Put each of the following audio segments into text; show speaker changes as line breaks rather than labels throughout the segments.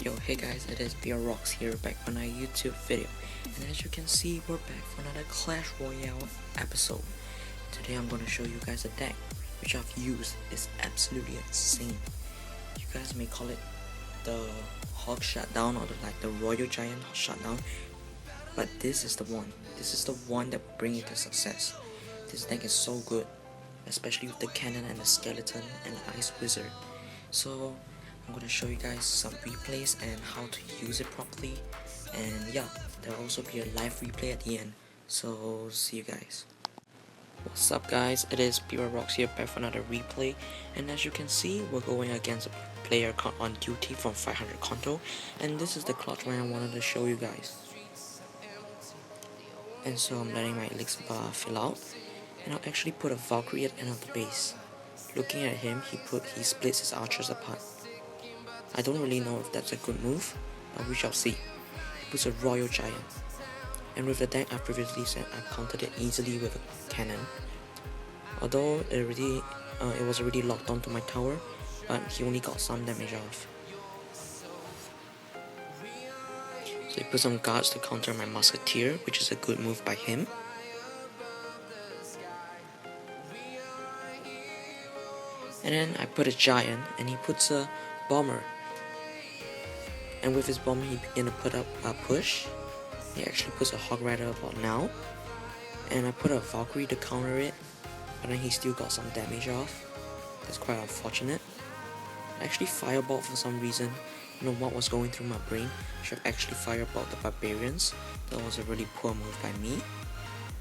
Yo, hey guys, it is Pyrocks here, back on our YouTube video. And as you can see, we're back for another Clash Royale episode. Today I'm going to show you guys a deck which I've used. Is absolutely insane. You guys may call it the Hog Shutdown or the Royal Giant Shutdown, but this is the one. This is the one that will bring you to success. This deck is so good, especially with the cannon and the skeleton and the ice wizard. So I'm gonna show you guys some replays and how to use it properly, and yeah, there will also be a live replay at the end. So see you guys. What's up guys, it is Pyrocks here, back for another replay, and as you can see, we're going against a player on duty from 500 Conto, and this is the clutch one I wanted to show you guys. And so I'm letting my elixir bar fill out, and I'll actually put a Valkyrie at the end of the base. Looking at him, he splits his archers apart. I don't really know if that's a good move, but we shall see. He puts a Royal Giant, and with the deck I previously said, I countered it easily with a cannon. Although it was already locked onto my tower, but he only got some damage off. So he put some guards to counter my musketeer, which is a good move by him. And then I put a giant, and he puts a bomber. And with his bomber, he began to put up a push. He actually puts a Hog Rider about now, and I put a Valkyrie to counter it, but then he still got some damage off. That's quite unfortunate. I actually fireballed for some reason. I don't know what was going through my brain. I should have actually fireballed the barbarians. That was a really poor move by me.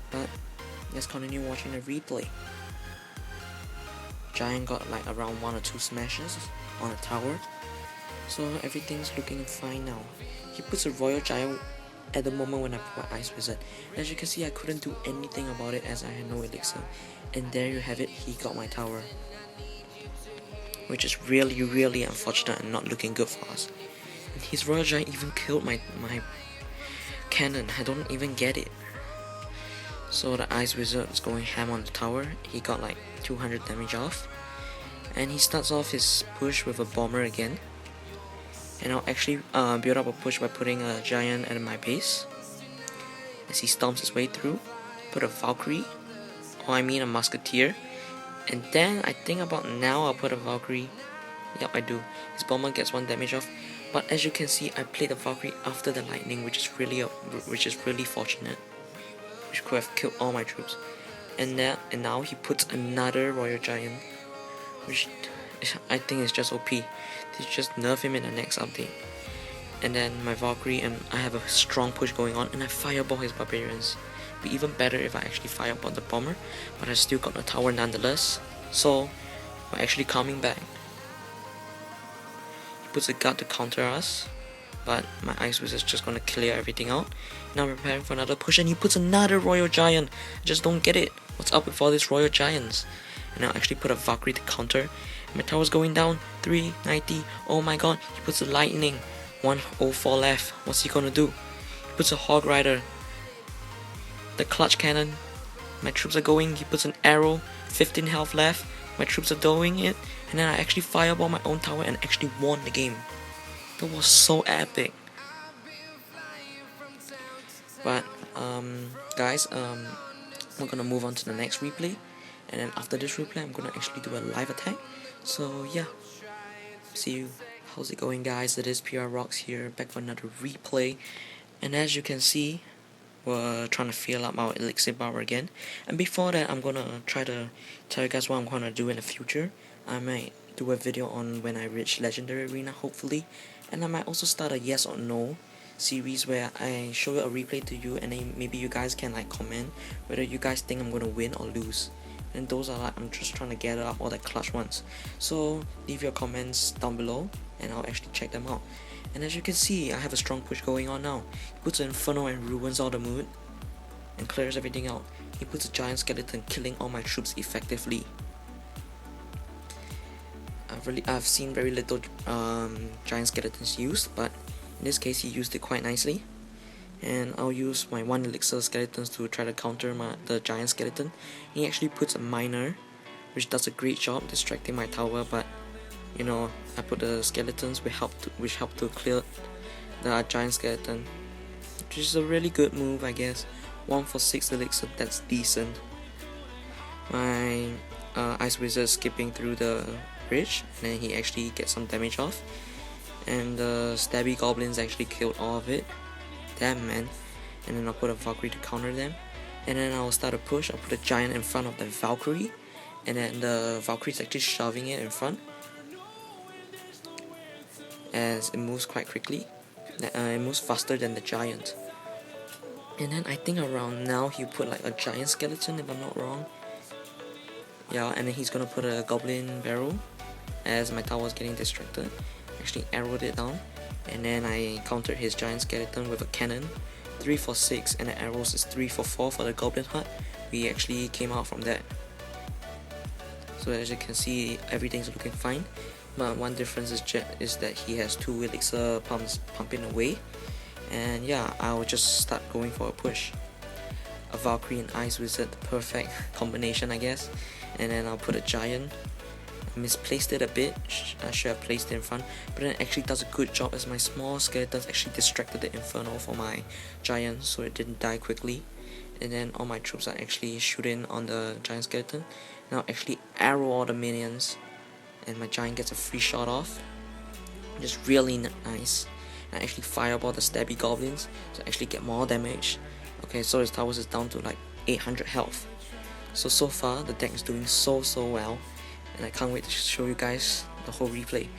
But let's continue watching the replay. Giant got like around 1 or 2 smashes on the tower, so everything's looking fine now. He puts a Royal Giant at the moment when I put my Ice Wizard. As you can see, I couldn't do anything about it as I had no elixir. And there you have it, he got my tower. Which is really unfortunate and not looking good for us. And his Royal Giant even killed my cannon. I don't even get it. So the Ice Wizard is going ham on the tower. He got like 200 damage off. And he starts off his push with a bomber again. And I'll actually build up a push by putting a giant at my base. As he stomps his way through, put a Valkyrie, or I mean a musketeer. And then I think about now I'll put a Valkyrie. Yep, I do. His bomber gets 1 damage off. But as you can see, I played the Valkyrie after the lightning, which is really fortunate. Which could have killed all my troops. And now he puts another Royal Giant, which I think is just OP. They just nerf him in the next update. And then my Valkyrie, and I have a strong push going on, and I fireball his barbarians. Be even better if I actually fireball the bomber, but I still got the tower nonetheless. So we're actually coming back. He puts a guard to counter us, but my Ice Wizard is just gonna clear everything out. Now I'm preparing for another push, and he puts another Royal Giant. I just don't get it. What's up with all these Royal Giants? And I'll actually put a Valkyrie to counter. My tower's going down. 390. Oh my god. He puts a lightning. 104 left. What's he gonna do? He puts a Hog Rider. The clutch cannon. My troops are going. He puts an arrow. 15 health left. My troops are doing it. And then I actually fireball my own tower and actually won the game. That was so epic. But guys, we're gonna move on to the next replay, and then after this replay I'm gonna actually do a live attack. So yeah, see you. How's it going guys? It is Pyrocks here, back for another replay. And as you can see, we're trying to fill up our elixir bar again. And before that, I'm gonna try to tell you guys what I'm gonna do in the future. I might do a video on when I reach Legendary Arena, hopefully. And I might also start a yes or no series where I show a replay to you, and then maybe you guys can like comment whether you guys think I'm gonna win or lose. And those are like, I'm just trying to gather up all the clutch ones. So leave your comments down below and I'll actually check them out. And as you can see, I have a strong push going on now. He puts an Inferno and ruins all the mood and clears everything out. He puts a giant skeleton, killing all my troops effectively. I've seen very little giant skeletons used, but in this case he used it quite nicely. And I'll use my 1 elixir skeletons to try to counter the giant skeleton. He actually puts a miner, which does a great job distracting my tower, but you know, I put the skeletons which help to clear the giant skeleton, which is a really good move, I guess. 1 for 6 elixir, that's decent. My ice wizard skipping through the bridge, and then he actually gets some damage off, and the stabby goblins actually killed all of it. Damn, man. And then I'll put a Valkyrie to counter them, and then I'll start a push. I'll put a giant in front of the Valkyrie, and then the Valkyrie is actually shoving it in front as it moves quite quickly. It moves faster than the giant. And then I think around now he'll put like a giant skeleton, if I'm not wrong. Yeah, and then he's gonna put a goblin barrel as my tower was getting distracted. Actually arrowed it down, and then I countered his giant skeleton with a cannon. 3 for 6, and the arrows is 3 for 4 for the goblin hut. We actually came out from that. So as you can see, everything's looking fine. But one difference is that he has 2 elixir pumps pumping away. And yeah, I'll just start going for a push. A Valkyrie and Ice Wizard, the perfect combination, I guess. And then I'll put a giant. I misplaced it a bit. I should have placed it in front, but then it actually does a good job as my small skeletons actually distracted the Inferno for my giant, so it didn't die quickly. And then all my troops are actually shooting on the giant skeleton. Now actually arrow all the minions, and my giant gets a free shot off. Just really nice. And I actually fireball the stabby goblins to actually get more damage. Okay, so his towers is down to like 800 health. So far the deck is doing so well, and I can't wait to show you guys the whole replay.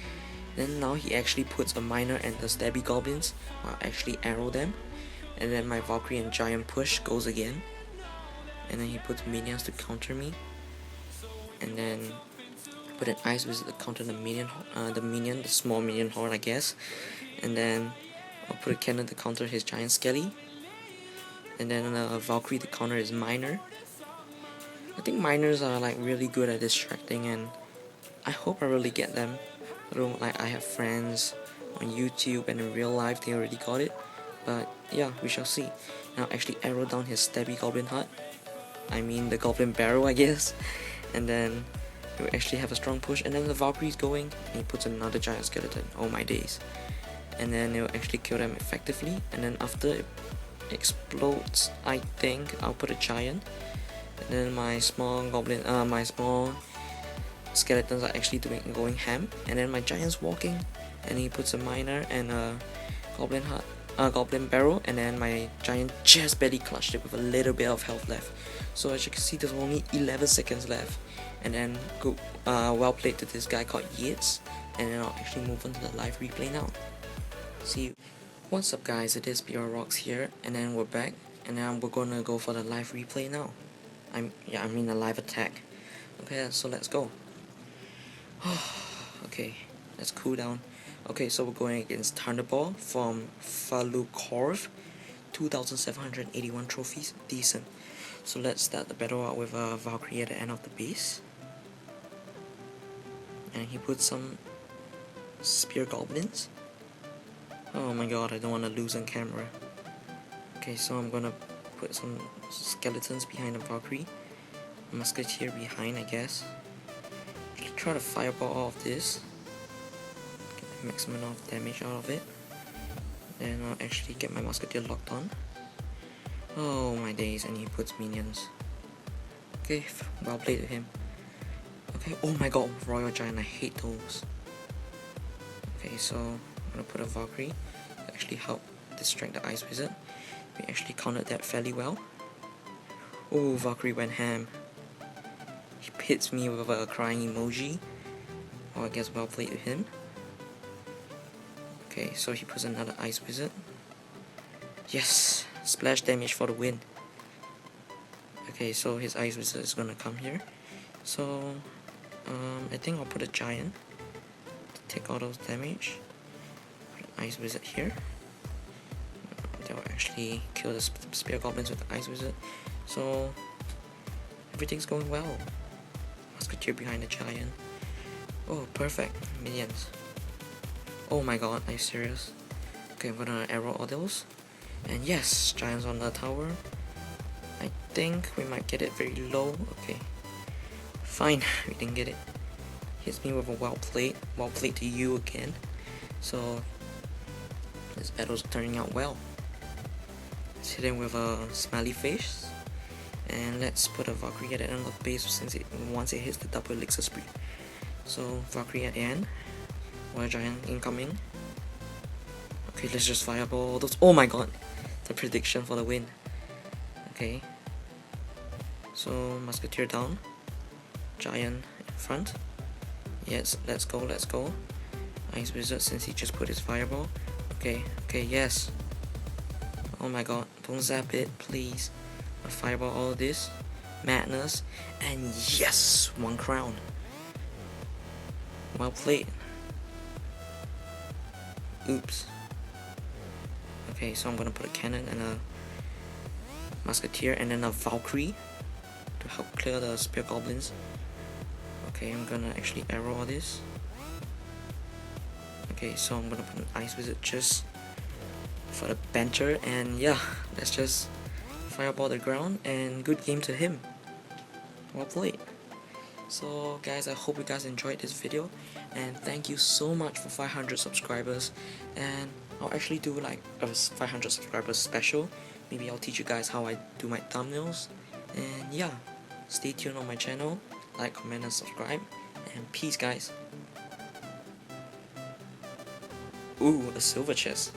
Then now he actually puts a miner and the stabby goblins. I'll actually arrow them, and then my Valkyrie and giant push goes again, and then he puts minions to counter me, and then put an ice wizard to counter the the small minion horde, I guess, and then I'll put a cannon to counter his giant skelly, and then a Valkyrie to counter his miner. I think miners are like really good at distracting, and I hope I really get them. I have friends on YouTube and in real life they already got it, but yeah, we shall see. Now actually arrow down his stabby goblin hut, I mean the goblin barrel, I guess, and then we actually have a strong push, and then the Valkyrie's going and he puts another giant skeleton. Oh my days. And then it'll actually kill them effectively, and then after it explodes, I think I'll put a giant. And then my small skeletons are actually going ham, and then my giant's walking, and he puts a miner and a goblin barrel, and then my giant just barely clutched it with a little bit of health left. So as you can see, there's only 11 seconds left, and then well played to this guy called Yates. And then I'll actually move on to the live replay now. See you. What's up guys, it is Pyrocks here, and then we're back, and then we're gonna go for the live replay now. I mean a live attack. Okay, so let's go. Okay, let's cool down. Okay, so we're going against Thunderball from Falukorv. 2,781 trophies, decent. So let's start the battle out with a Valkyrie at the end of the base. And he puts some spear goblins. Oh my god, I don't want to lose on camera. Okay, so I'm gonna put some skeletons behind the Valkyrie, musketeer behind, I guess. Try to fireball all of this, get the maximum amount of damage out of it. Then I'll actually get my musketeer locked on. Oh my days, and he puts minions. Okay, well played to him. Okay, oh my god, Royal Giant, I hate those. Okay, so I'm gonna put a Valkyrie to actually help distract the Ice Wizard. We actually countered that fairly well. Oh, Valkyrie went ham. He hits me with a crying emoji. Oh, I guess well played to him. Okay, so he puts another Ice Wizard. Yes! Splash damage for the win. Okay, so his Ice Wizard is gonna come here. So, I think I'll put a Giant to take all those damage. Put an Ice Wizard here. That will actually kill the Spear Goblins with the Ice Wizard. So, everything's going well. Musketeer behind the Giant. Oh, perfect. Minions. Oh my god, are you serious? Okay, I'm gonna arrow all those. And yes, Giants on the tower. I think we might get it very low. Okay. Fine, we didn't get it. hits me with a well played to you again. So this battle's turning out well. Let's hit him with a smiley face, and let's put a Valkyrie at the end of the base since once it hits the double elixir spree. So Valkyrie at the end, Warrior Giant incoming. Okay, let's just fireball those. Oh my god, the prediction for the win. Okay, so Musketeer down, Giant in front. Yes, let's go, let's go. Ice Wizard since he just put his fireball. Okay, yes. Oh my god, don't zap it, please. I fireball all this. Madness. And yes, 1 crown. Well played. Oops. Okay, so I'm gonna put a cannon and a Musketeer and then a Valkyrie to help clear the Spear Goblins. Okay, I'm gonna actually arrow all this. Okay, so I'm gonna put an Ice Wizard just for the banter, and yeah, let's just fireball the ground, and good game to him. Well played. So guys, I hope you guys enjoyed this video, and thank you so much for 500 subscribers, and I'll actually do like a 500 subscribers special. Maybe I'll teach you guys how I do my thumbnails, and yeah, stay tuned on my channel, like, comment and subscribe, and peace guys. Ooh, a silver chest.